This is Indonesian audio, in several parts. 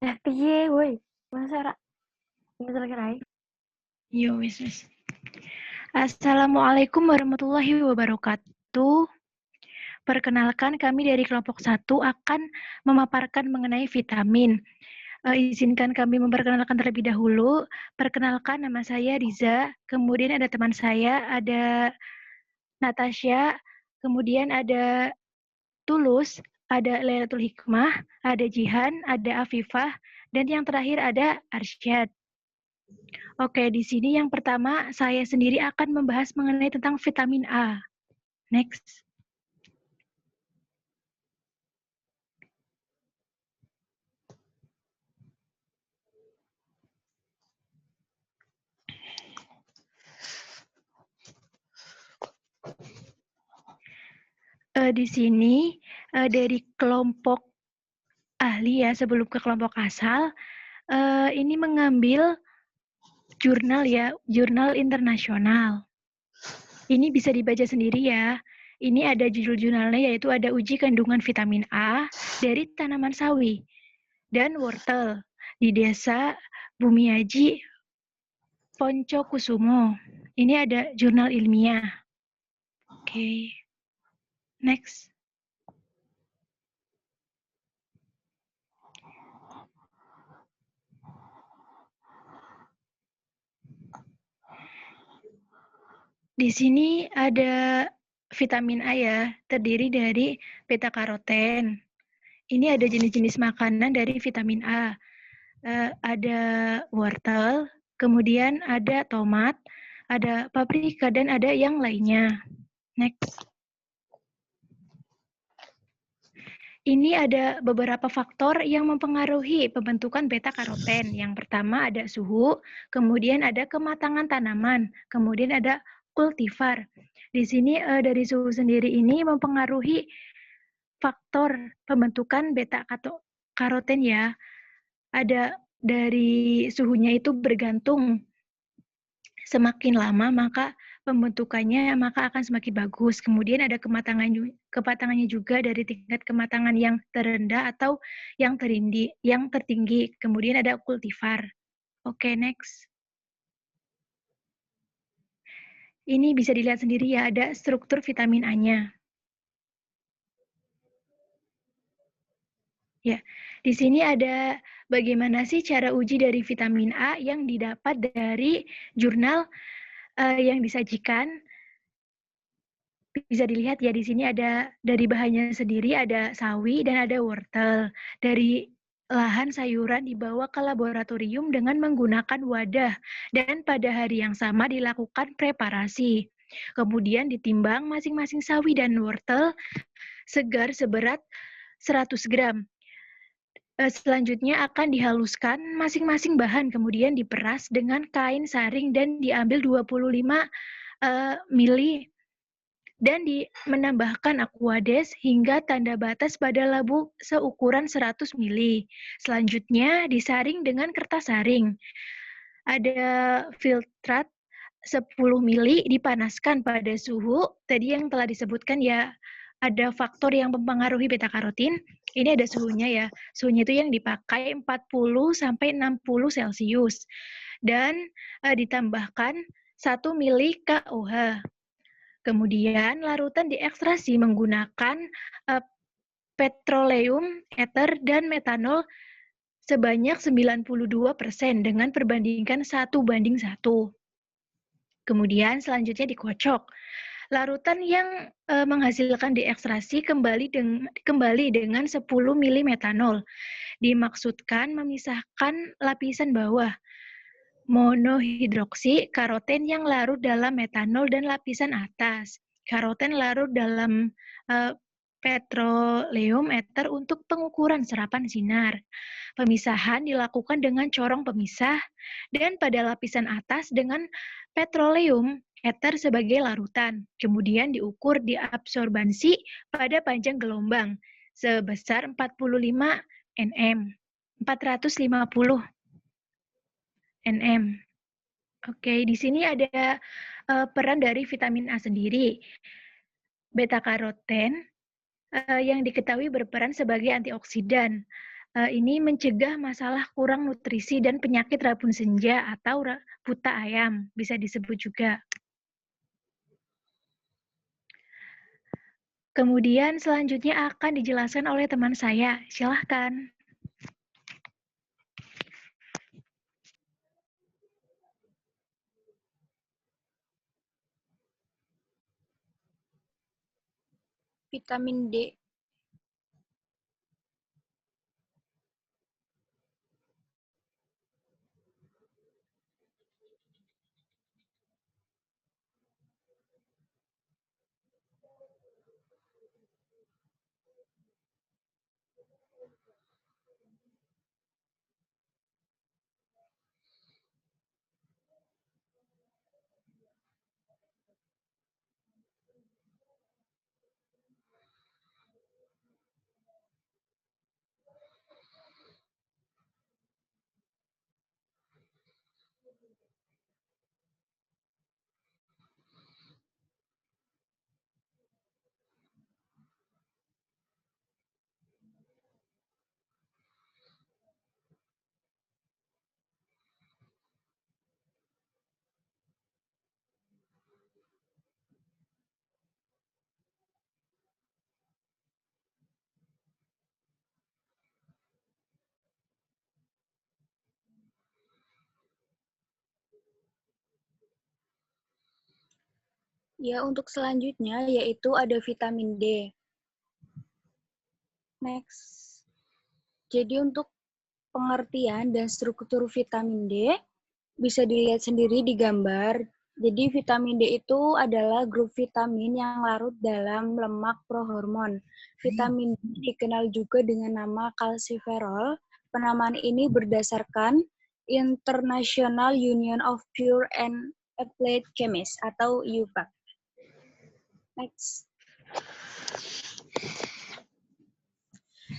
Piye woi? Masa ra bentar lagi Rai. Yo, wis. Assalamualaikum warahmatullahi wabarakatuh. Perkenalkan, kami dari kelompok 1 akan memaparkan mengenai vitamin. Izinkan kami memperkenalkan terlebih dahulu. Perkenalkan, nama saya Riza, kemudian ada teman saya, ada Natasha, kemudian ada Tulus, ada Lailatul Hikmah, ada Jihan, ada Afifah, dan yang terakhir ada Arsyad. Oke, di sini yang pertama saya sendiri akan membahas mengenai tentang vitamin A. Next. Di sini dari kelompok ahli ya, sebelum ke kelompok asal, ini mengambil jurnal ya, jurnal internasional. Ini bisa dibaca sendiri ya. Ini ada judul jurnalnya, yaitu ada uji kandungan vitamin A dari tanaman sawi dan wortel di desa Bumiaji, Poncokusumo. Ini ada jurnal ilmiah. Oke. Next. Di sini ada vitamin A ya, terdiri dari beta-karoten. Ini ada jenis-jenis makanan dari vitamin A. Ada wortel, kemudian ada tomat, ada paprika, dan ada yang lainnya. Next. Ini ada beberapa faktor yang mempengaruhi pembentukan beta-karoten. Yang pertama ada suhu, kemudian ada kematangan tanaman, kemudian ada kultivar. Di sini dari suhu sendiri ini mempengaruhi faktor pembentukan beta-karoten ya. Ada dari suhunya itu bergantung. Semakin lama maka pembentukannya maka akan semakin bagus. Kemudian ada kematangannya juga dari tingkat kematangan yang terendah atau yang tertinggi. Kemudian ada kultivar. Oke, next. Ini bisa dilihat sendiri ya, ada struktur vitamin A-nya. Ya, di sini ada bagaimana sih cara uji dari vitamin A yang didapat dari jurnal yang disajikan. Bisa dilihat ya, di sini ada dari bahannya sendiri ada sawi dan ada wortel. Dari lahan sayuran dibawa ke laboratorium dengan menggunakan wadah dan pada hari yang sama dilakukan preparasi. Kemudian ditimbang masing-masing sawi dan wortel segar seberat 100 gram. Selanjutnya akan dihaluskan masing-masing bahan, kemudian diperas dengan kain saring dan diambil 25 mili dan menambahkan aquades hingga tanda batas pada labu seukuran 100 mili. Selanjutnya disaring dengan kertas saring. Ada filtrat 10 mili dipanaskan pada suhu tadi yang telah disebutkan ya, ada faktor yang mempengaruhi beta-karotin. Ini ada suhunya ya. Suhunya itu yang dipakai 40 sampai 60 Celcius. Dan ditambahkan 1 mili KOH. Kemudian larutan diekstrasi menggunakan petroleum, ether, dan metanol sebanyak 92% dengan perbandingan 1:1. Kemudian selanjutnya dikocok. Larutan yang menghasilkan diekstrasi kembali dengan 10 mili metanol. Dimaksudkan memisahkan lapisan bawah monohidroksi karoten yang larut dalam metanol dan lapisan atas karoten larut dalam petroleum ether untuk pengukuran serapan sinar. Pemisahan dilakukan dengan corong pemisah dan pada lapisan atas dengan petroleum ether sebagai larutan. Kemudian diukur diabsorbansi pada panjang gelombang sebesar 45 nm. 450 nm. Oke, di sini ada peran dari vitamin A sendiri. Beta-karoten yang diketahui berperan sebagai antioksidan. Ini mencegah masalah kurang nutrisi dan penyakit rabun senja atau buta ayam, bisa disebut juga. Kemudian selanjutnya akan dijelaskan oleh teman saya. Silahkan. Vitamin D. Ya, untuk selanjutnya yaitu ada vitamin D. Next. Jadi untuk pengertian dan struktur vitamin D bisa dilihat sendiri di gambar. Jadi vitamin D itu adalah grup vitamin yang larut dalam lemak prohormon. Vitamin D dikenal juga dengan nama kalsiferol. Penamaan ini berdasarkan International Union of Pure and Applied Chemists atau IUPAC. Next.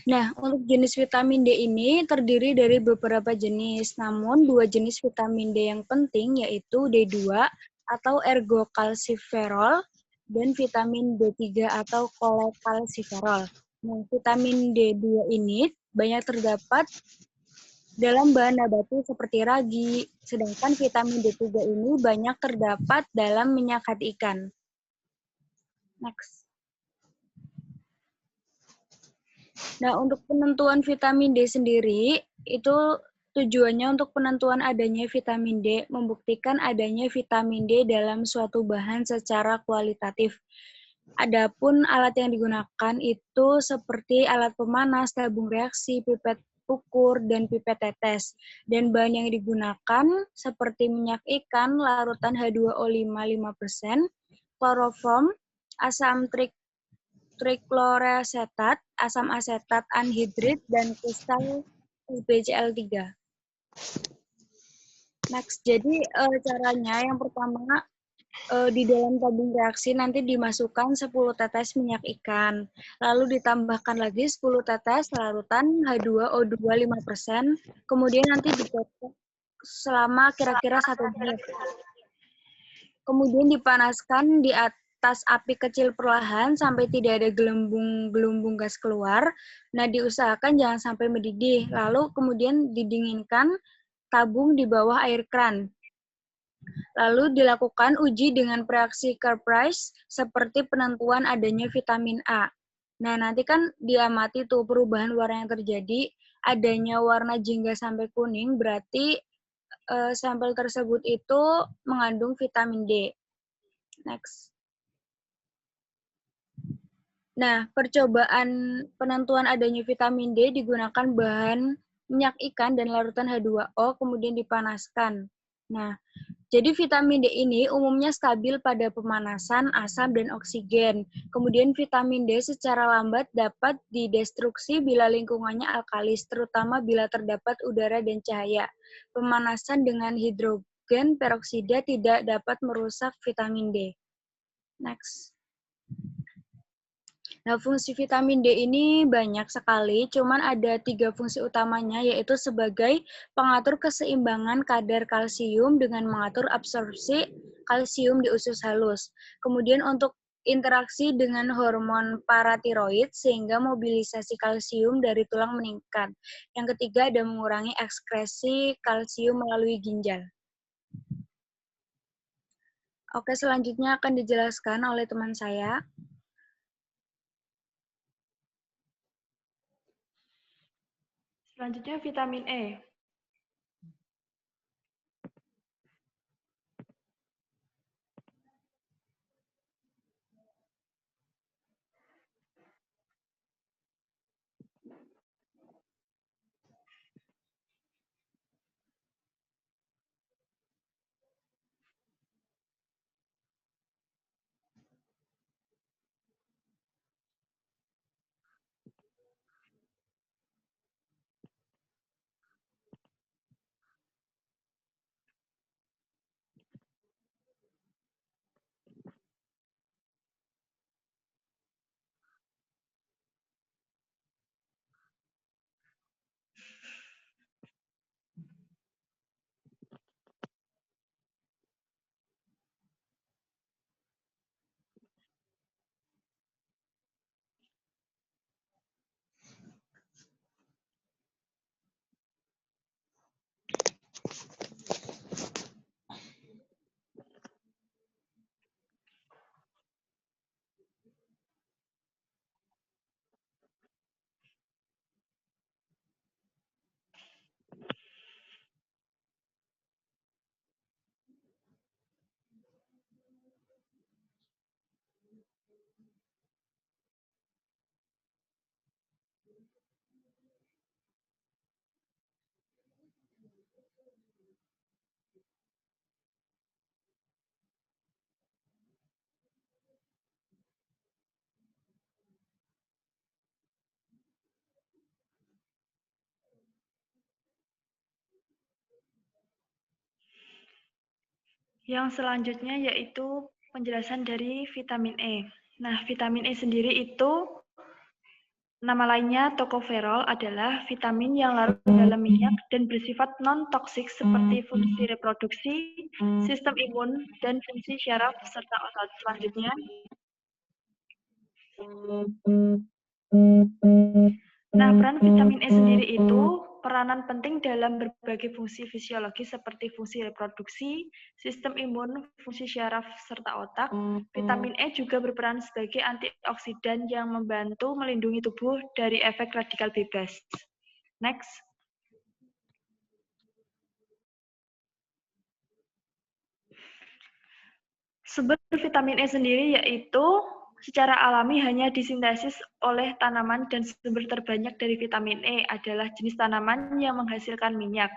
Nah, untuk jenis vitamin D ini terdiri dari beberapa jenis, namun dua jenis vitamin D yang penting yaitu D2 atau ergokalsiferol dan vitamin D3 atau kolekalsiferol. Nah, vitamin D2 ini banyak terdapat dalam bahan nabati seperti ragi, sedangkan vitamin D3 ini banyak terdapat dalam minyak hati ikan. Next. Nah, untuk penentuan vitamin D sendiri, itu tujuannya untuk penentuan adanya vitamin D, membuktikan adanya vitamin D dalam suatu bahan secara kualitatif. Adapun alat yang digunakan itu seperti alat pemanas, tabung reaksi, pipet ukur, dan pipet tetes. Dan bahan yang digunakan seperti minyak ikan, larutan H2O5 5%, kloroform, asam trikloreasetat, asam asetat anhidrit, dan kristal BCl3. Next, jadi caranya yang pertama di dalam tabung reaksi nanti dimasukkan 10 tetes minyak ikan, lalu ditambahkan lagi 10 tetes larutan H2O2 5%, kemudian nanti dicocok selama kira-kira 1 menit. Kemudian dipanaskan di atas api kecil perlahan sampai tidak ada gelembung gas keluar. Nah, diusahakan jangan sampai mendidih. Lalu kemudian didinginkan tabung di bawah air kran. Lalu dilakukan uji dengan reaksi Kerr-Price seperti penentuan adanya vitamin A. Nah, nanti kan diamati tuh perubahan warna yang terjadi, adanya warna jingga sampai kuning, berarti sampel tersebut itu mengandung vitamin D. Next. Nah, percobaan penentuan adanya vitamin D digunakan bahan minyak ikan dan larutan H2O, kemudian dipanaskan. Nah, jadi vitamin D ini umumnya stabil pada pemanasan, asam, dan oksigen. Kemudian vitamin D secara lambat dapat didestruksi bila lingkungannya alkalis, terutama bila terdapat udara dan cahaya. Pemanasan dengan hidrogen peroksida tidak dapat merusak vitamin D. Next. Nah, fungsi vitamin D ini banyak sekali, cuman ada 3 fungsi utamanya, yaitu sebagai pengatur keseimbangan kadar kalsium dengan mengatur absorpsi kalsium di usus halus. Kemudian untuk interaksi dengan hormon paratiroid sehingga mobilisasi kalsium dari tulang meningkat. Yang ketiga ada mengurangi ekskresi kalsium melalui ginjal. Oke, selanjutnya akan dijelaskan oleh teman saya. Selanjutnya vitamin E. Yang selanjutnya yaitu penjelasan dari vitamin E. Nah, vitamin E sendiri itu nama lainnya tocopherol adalah vitamin yang larut dalam minyak dan bersifat non-toksik seperti fungsi reproduksi, sistem imun, dan fungsi syaraf serta otot. Selanjutnya, nah, peran vitamin E sendiri itu peranan penting dalam berbagai fungsi fisiologi seperti fungsi reproduksi, sistem imun, fungsi syaraf, serta otak. Vitamin E juga berperan sebagai antioksidan yang membantu melindungi tubuh dari efek radikal bebas. Next. Sumber vitamin E sendiri yaitu secara alami hanya disintesis oleh tanaman dan sumber terbanyak dari vitamin E adalah jenis tanaman yang menghasilkan minyak.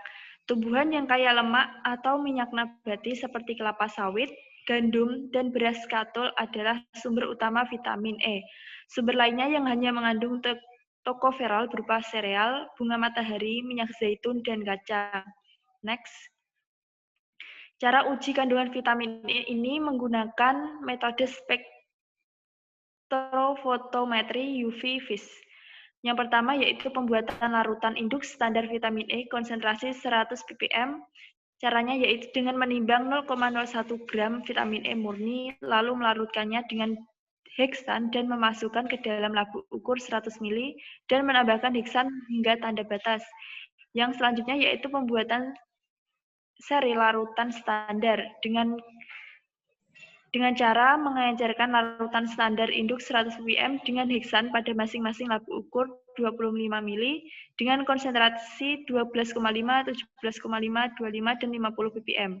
Tumbuhan yang kaya lemak atau minyak nabati seperti kelapa sawit, gandum, dan beras katul adalah sumber utama vitamin E. Sumber lainnya yang hanya mengandung tocopherol berupa sereal, bunga matahari, minyak zaitun, dan kacang. Next. Cara uji kandungan vitamin E ini menggunakan metode spektrofotometri UV-Vis. Yang pertama yaitu pembuatan larutan induk standar vitamin E konsentrasi 100 ppm. Caranya yaitu dengan menimbang 0,01 gram vitamin E murni, lalu melarutkannya dengan heksan dan memasukkan ke dalam labu ukur 100 ml dan menambahkan heksan hingga tanda batas. Yang selanjutnya yaitu pembuatan seri larutan standar dengan cara mengajarkan larutan standar induk 100 ppm dengan heksan pada masing-masing labu ukur 25 ml dengan konsentrasi 12,5, 17,5, 25, dan 50 ppm.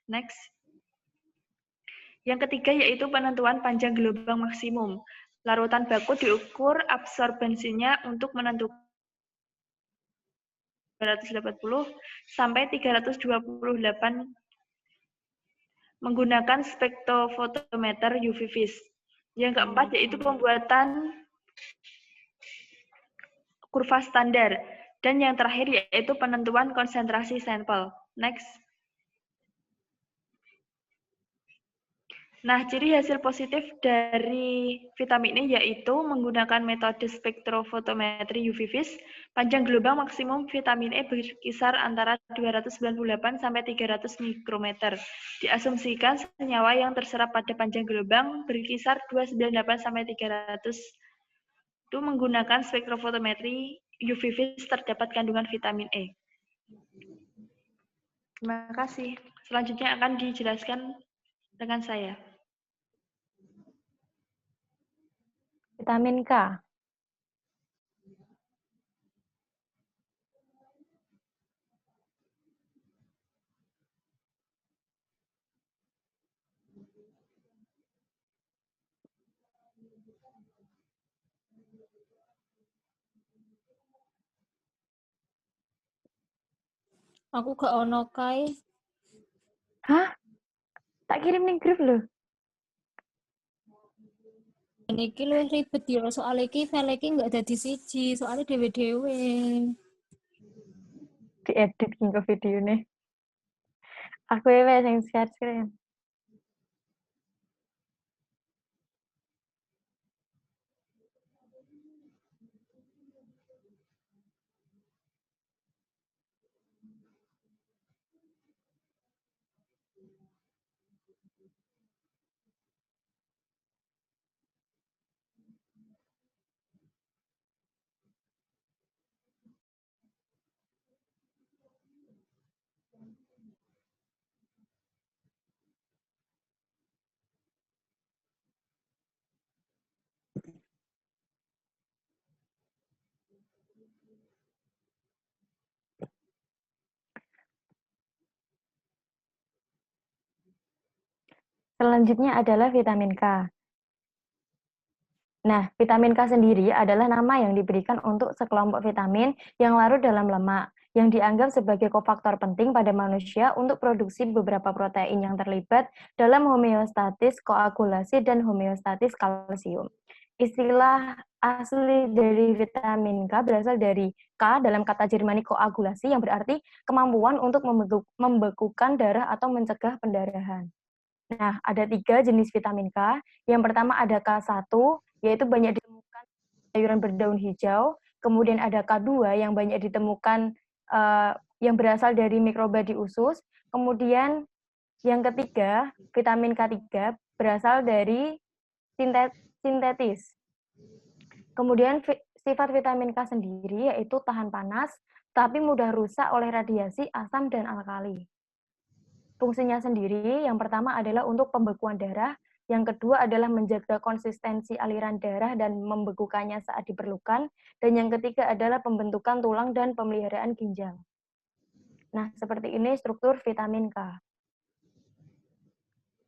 Next. Yang ketiga yaitu penentuan panjang gelombang maksimum. Larutan baku diukur absorbensinya untuk menentukan 280 sampai 328 menggunakan spektrofotometer UV-Vis. Yang keempat yaitu pembuatan kurva standar. Dan yang terakhir yaitu penentuan konsentrasi sampel. Next. Nah, ciri hasil positif dari vitamin E yaitu menggunakan metode spektrofotometri UV vis, panjang gelombang maksimum vitamin E berkisar antara 298 sampai 300 mikrometer. Diasumsikan senyawa yang terserap pada panjang gelombang berkisar 298 sampai 300 itu menggunakan spektrofotometri UV vis terdapat kandungan vitamin E. Terima kasih. Selanjutnya akan dijelaskan dengan saya. Vitamin K. Aku gak ono kae. Hah? Tak kirim ning grup loh. Niki luwih ribet ya, soal iki file iki nggak dadi siji, soalnya dewe-dewe. Diedit ke video nih. Aku ya yang share screen. Selanjutnya adalah vitamin K. Nah, vitamin K sendiri adalah nama yang diberikan untuk sekelompok vitamin yang larut dalam lemak, yang dianggap sebagai kofaktor penting pada manusia untuk produksi beberapa protein yang terlibat dalam homeostatis koagulasi dan homeostatis kalsium. Istilah asli dari vitamin K berasal dari K dalam kata Jermanik koagulasi yang berarti kemampuan untuk membekukan darah atau mencegah pendarahan. Nah, ada 3 jenis vitamin K. Yang pertama ada K1, yaitu banyak ditemukan sayuran berdaun hijau. Kemudian ada K2 yang banyak ditemukan yang berasal dari mikroba di usus. Kemudian yang ketiga, vitamin K3 berasal dari sintetis. Kemudian sifat vitamin K sendiri yaitu tahan panas, tapi mudah rusak oleh radiasi, asam, dan alkali. Fungsinya sendiri, yang pertama adalah untuk pembekuan darah, yang kedua adalah menjaga konsistensi aliran darah dan membekukannya saat diperlukan, dan yang ketiga adalah pembentukan tulang dan pemeliharaan ginjal. Nah, seperti ini struktur vitamin K.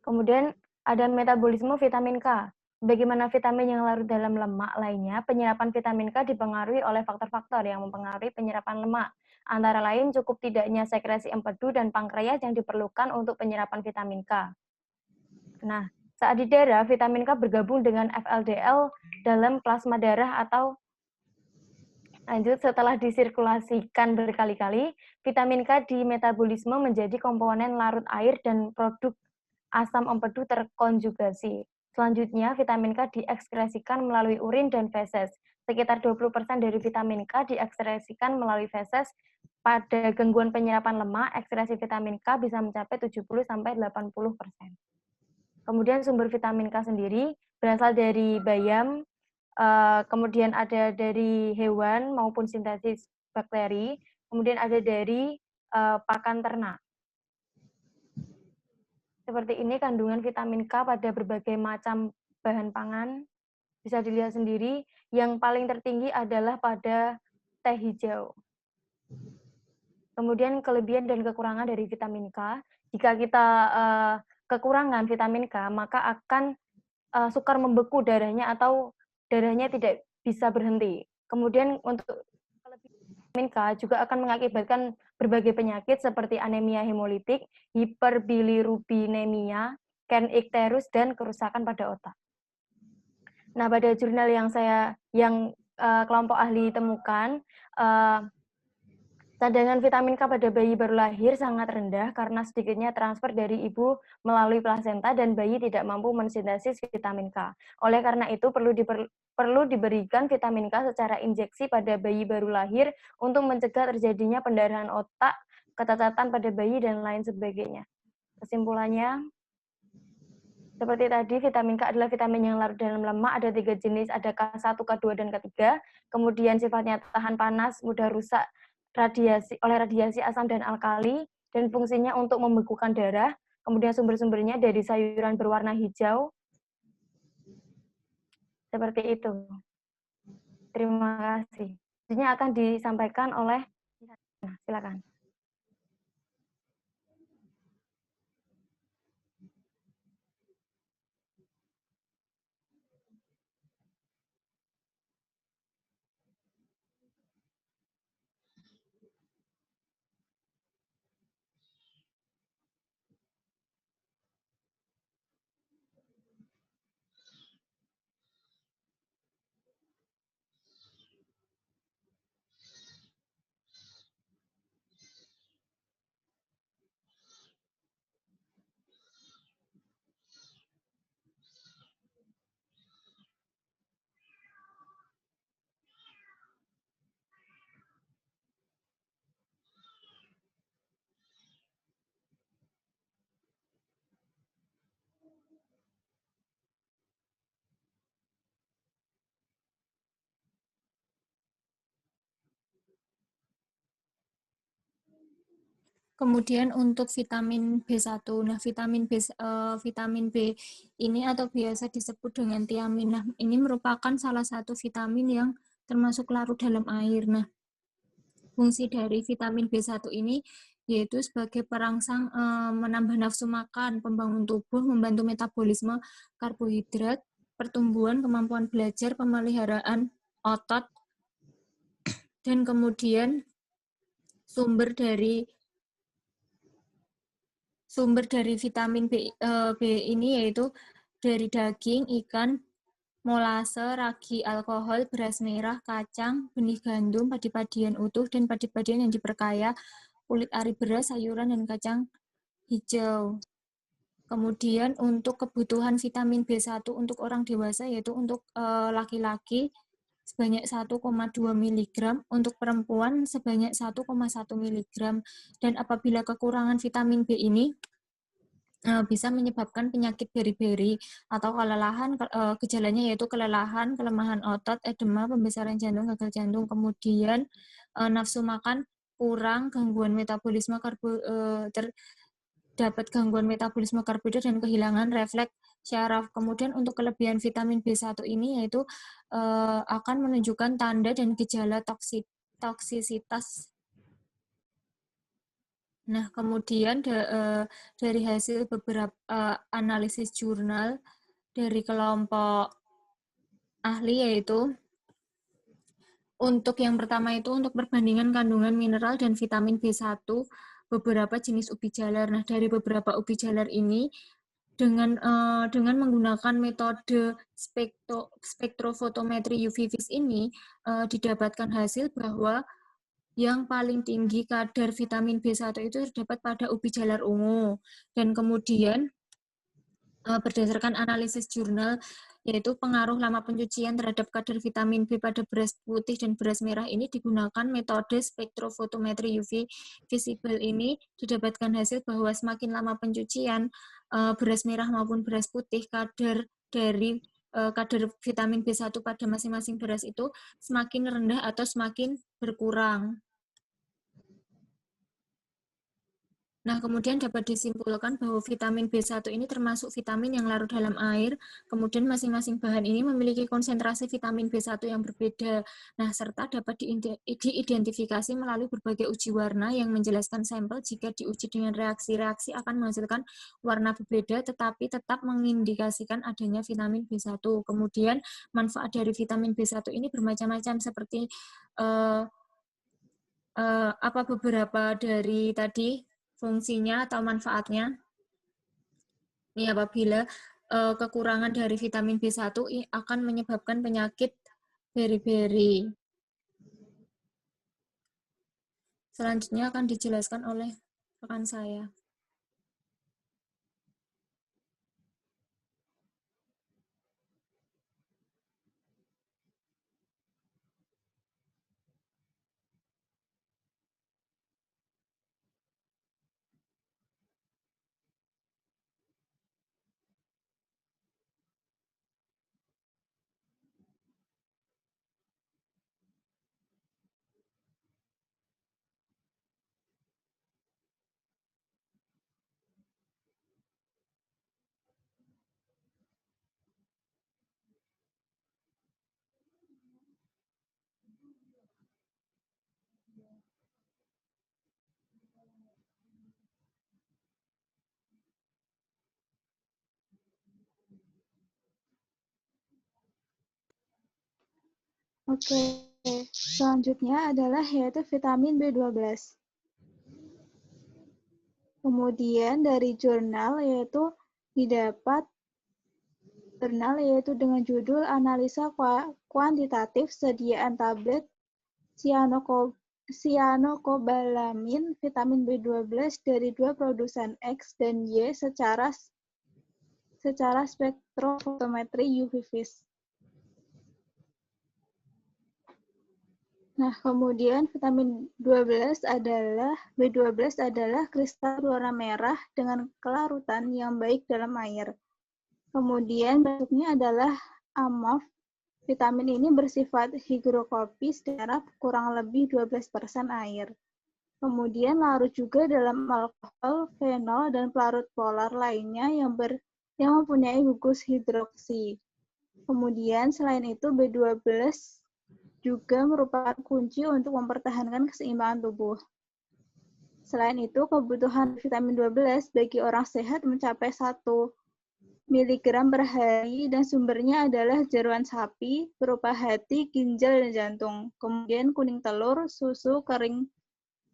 Kemudian ada metabolisme vitamin K. Bagaimana vitamin yang larut dalam lemak lainnya, penyerapan vitamin K dipengaruhi oleh faktor-faktor yang mempengaruhi penyerapan lemak. Antara lain cukup tidaknya sekresi empedu dan pankreas yang diperlukan untuk penyerapan vitamin K. Nah, saat di darah, vitamin K bergabung dengan FLDL dalam plasma darah atau lanjut setelah disirkulasikan berkali-kali, vitamin K di metabolisme menjadi komponen larut air dan produk asam empedu terkonjugasi. Selanjutnya, vitamin K diekskresikan melalui urin dan feses. Sekitar 20% dari vitamin K diekskresikan melalui feses. Pada gangguan penyerapan lemak, ekskresi vitamin K bisa mencapai 70-80%. Kemudian sumber vitamin K sendiri berasal dari bayam, kemudian ada dari hewan maupun sintesis bakteri, kemudian ada dari pakan ternak. Seperti ini kandungan vitamin K pada berbagai macam bahan pangan. Bisa dilihat sendiri, yang paling tertinggi adalah pada teh hijau. Kemudian kelebihan dan kekurangan dari vitamin K. Jika kita kekurangan vitamin K, maka akan sukar membeku darahnya atau darahnya tidak bisa berhenti. Kemudian untuk vitamin K juga akan mengakibatkan berbagai penyakit seperti anemia hemolitik, hiperbilirubinemia, kernicterus, dan kerusakan pada otak. Nah, pada jurnal yang kelompok ahli temukan, Cadangan vitamin K pada bayi baru lahir sangat rendah karena sedikitnya transfer dari ibu melalui plasenta dan bayi tidak mampu mensintesis vitamin K. Oleh karena itu perlu diberikan vitamin K secara injeksi pada bayi baru lahir untuk mencegah terjadinya pendarahan otak, kecacatan pada bayi, dan lain sebagainya. Kesimpulannya, seperti tadi, vitamin K adalah vitamin yang larut dalam lemak, ada 3 jenis, ada K1, K2, dan K3. Kemudian sifatnya tahan panas, mudah rusak oleh radiasi asam dan alkali, dan fungsinya untuk membekukan darah. Kemudian sumber-sumbernya dari sayuran berwarna hijau. Seperti itu. Terima kasih. Selanjutnya akan disampaikan oleh, nah, silakan. Kemudian untuk vitamin B1. Nah, vitamin B ini atau biasa disebut dengan tiamin. Nah, ini merupakan salah satu vitamin yang termasuk larut dalam air. Nah, fungsi dari vitamin B1 ini yaitu sebagai perangsang menambah nafsu makan, pembangun tubuh, membantu metabolisme karbohidrat, pertumbuhan, kemampuan belajar, pemeliharaan otot, dan kemudian sumber dari vitamin B ini yaitu dari daging, ikan, molase, ragi, alkohol, beras merah, kacang, benih gandum, padi-padian utuh, dan padi-padian yang diperkaya, kulit ari beras, sayuran, dan kacang hijau. Kemudian untuk kebutuhan vitamin B1 untuk orang dewasa yaitu untuk laki-laki sebanyak 1,2 mg, untuk perempuan sebanyak 1,1 mg. Dan apabila kekurangan vitamin B ini bisa menyebabkan penyakit beri-beri atau kelelahan, gejalanya yaitu kelelahan, kelemahan otot, edema, pembesaran jantung, gagal jantung, kemudian nafsu makan kurang, gangguan metabolisme terdapat gangguan metabolisme karbohidrat dan kehilangan refleks syaraf. Kemudian untuk kelebihan vitamin B1 ini yaitu akan menunjukkan tanda dan gejala toksisitas. Nah, kemudian dari hasil beberapa analisis jurnal dari kelompok ahli yaitu untuk yang pertama itu untuk perbandingan kandungan mineral dan vitamin B1 beberapa jenis ubi jalar. Nah, dari beberapa ubi jalar ini dengan menggunakan metode spektrofotometri UV vis ini didapatkan hasil bahwa yang paling tinggi kadar vitamin B1 itu terdapat pada ubi jalar ungu. Dan kemudian berdasarkan analisis jurnal, yaitu pengaruh lama pencucian terhadap kadar vitamin B pada beras putih dan beras merah ini digunakan metode spektrofotometri UV visible ini didapatkan hasil bahwa semakin lama pencucian beras merah maupun beras putih, kadar vitamin B1 pada masing-masing beras itu semakin rendah atau semakin berkurang. Nah, kemudian dapat disimpulkan bahwa vitamin B1 ini termasuk vitamin yang larut dalam air, kemudian masing-masing bahan ini memiliki konsentrasi vitamin B1 yang berbeda. Nah, serta dapat diidentifikasi melalui berbagai uji warna yang menjelaskan sampel jika diuji dengan reaksi-reaksi akan menghasilkan warna berbeda, tetapi tetap mengindikasikan adanya vitamin B1. Kemudian, manfaat dari vitamin B1 ini bermacam-macam seperti beberapa dari tadi fungsinya atau manfaatnya. Ini apabila kekurangan dari vitamin B1 akan menyebabkan penyakit beri-beri. Selanjutnya akan dijelaskan oleh rekan saya. Oke, selanjutnya adalah yaitu vitamin B12. Kemudian dari jurnal yaitu didapat jurnal yaitu dengan judul Analisa Kuantitatif Sediaan Tablet Cyanocobalamin vitamin B12 dari 2 produsen X dan Y secara spektrofotometri UV-Vis. Nah, kemudian vitamin B12 adalah kristal berwarna merah dengan kelarutan yang baik dalam air. Kemudian bentuknya adalah amorf. Vitamin ini bersifat higrokopis secara kurang lebih 12% air. Kemudian larut juga dalam alkohol, fenol, dan pelarut polar lainnya yang mempunyai gugus hidroksi. Kemudian selain itu B12 juga merupakan kunci untuk mempertahankan keseimbangan tubuh. Selain itu, kebutuhan vitamin 12 bagi orang sehat mencapai 1 mg per hari dan sumbernya adalah jeruan sapi berupa hati, ginjal, dan jantung. Kemudian kuning telur, susu, kering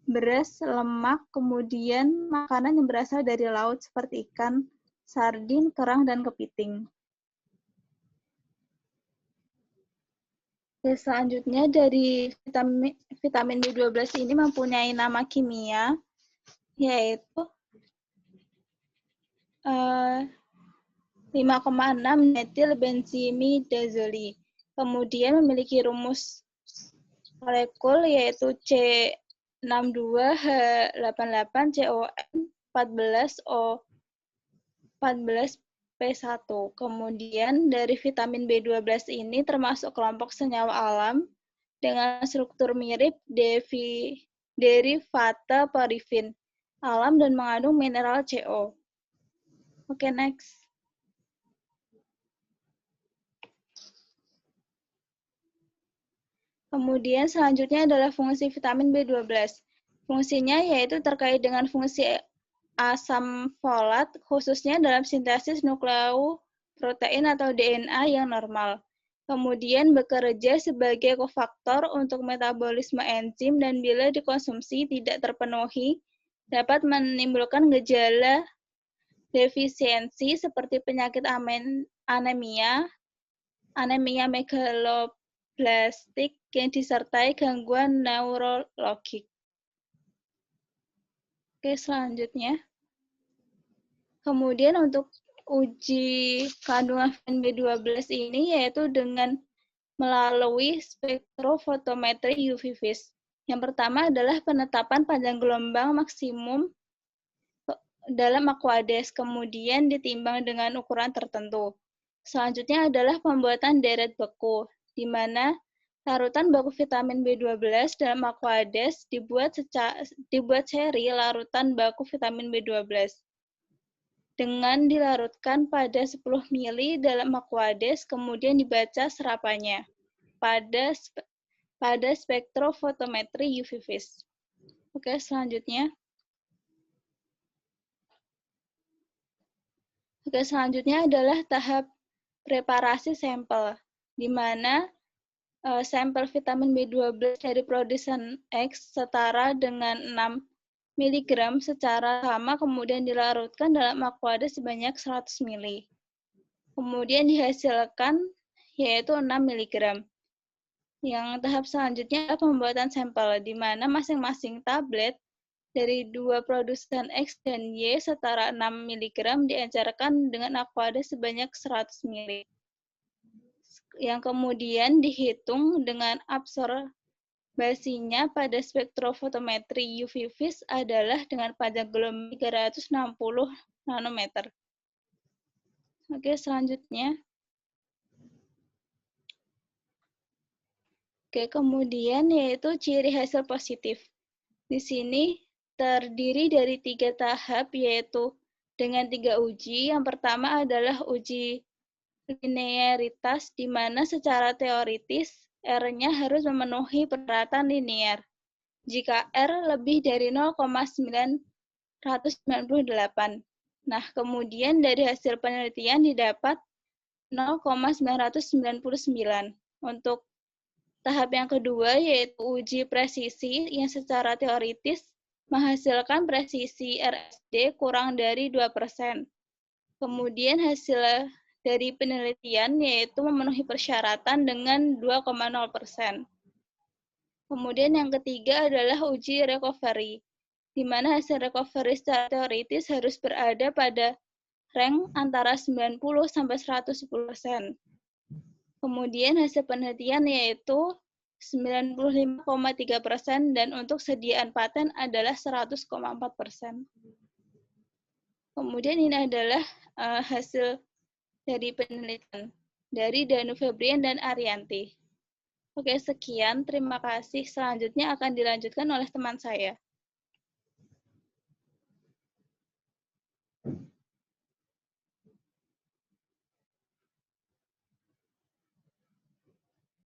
beras, lemak, kemudian makanan yang berasal dari laut seperti ikan, sardin, kerang, dan kepiting. Oke, selanjutnya dari vitamin B12 ini mempunyai nama kimia, yaitu 5,6 metil benzimidazoli. Kemudian memiliki rumus molekul yaitu C62H88CON14O14P1. Kemudian dari vitamin B12 ini termasuk kelompok senyawa alam dengan struktur mirip derivata porifin alam dan mengandung mineral CO. Oke, next. Kemudian selanjutnya adalah fungsi vitamin B12. Fungsinya yaitu terkait dengan fungsi asam folat, khususnya dalam sintesis nukleoprotein atau DNA yang normal. Kemudian bekerja sebagai kofaktor untuk metabolisme enzim dan bila dikonsumsi tidak terpenuhi, dapat menimbulkan gejala defisiensi seperti penyakit anemia megaloblastik yang disertai gangguan neurologik. Oke, selanjutnya. Kemudian untuk uji kandungan vitamin B12 ini yaitu dengan melalui spektrofotometri UV-Vis. Yang pertama adalah penetapan panjang gelombang maksimum dalam Aquades, kemudian ditimbang dengan ukuran tertentu. Selanjutnya adalah pembuatan deret beku, di mana larutan baku vitamin B12 dalam Aquades dibuat seri larutan baku vitamin B12 dengan dilarutkan pada 10 mili dalam Aquades, kemudian dibaca serapannya pada spektrofotometri UV-Vis. Oke, selanjutnya. Oke, selanjutnya adalah tahap preparasi sampel, di mana sampel vitamin B12 dari produsen X setara dengan 6 mg secara sama kemudian dilarutkan dalam Aquades sebanyak 100 ml. Kemudian dihasilkan yaitu 6 mg. Yang tahap selanjutnya adalah pembuatan sampel, di mana masing-masing tablet dari dua produsen X dan Y setara 6 mg diencerkan dengan aquada sebanyak 100 ml. Yang kemudian dihitung dengan absorbasinya pada spektrofotometri UV vis adalah dengan panjang gelombang 360 nanometer. Oke, selanjutnya. Oke, kemudian yaitu ciri hasil positif. Di sini terdiri dari 3 tahap, yaitu dengan 3 uji. Yang pertama adalah uji linearitas, di mana secara teoritis R-nya harus memenuhi persyaratan linear. Jika R lebih dari 0,998. Nah, kemudian dari hasil penelitian didapat 0,999. Untuk tahap yang kedua yaitu uji presisi yang secara teoritis menghasilkan presisi RSD kurang dari 2%. Kemudian hasil dari penelitian yaitu memenuhi persyaratan dengan 2,0%. Kemudian yang ketiga adalah uji recovery, di mana hasil recovery secara teoritis harus berada pada rank antara 90 sampai 110%. Kemudian hasil penelitian yaitu 95,3% dan untuk sediaan paten adalah 100,4%. Kemudian ini adalah hasil dari penelitian dari Danu Febrian dan Arianti. Oke, sekian. Terima kasih. Selanjutnya akan dilanjutkan oleh teman saya.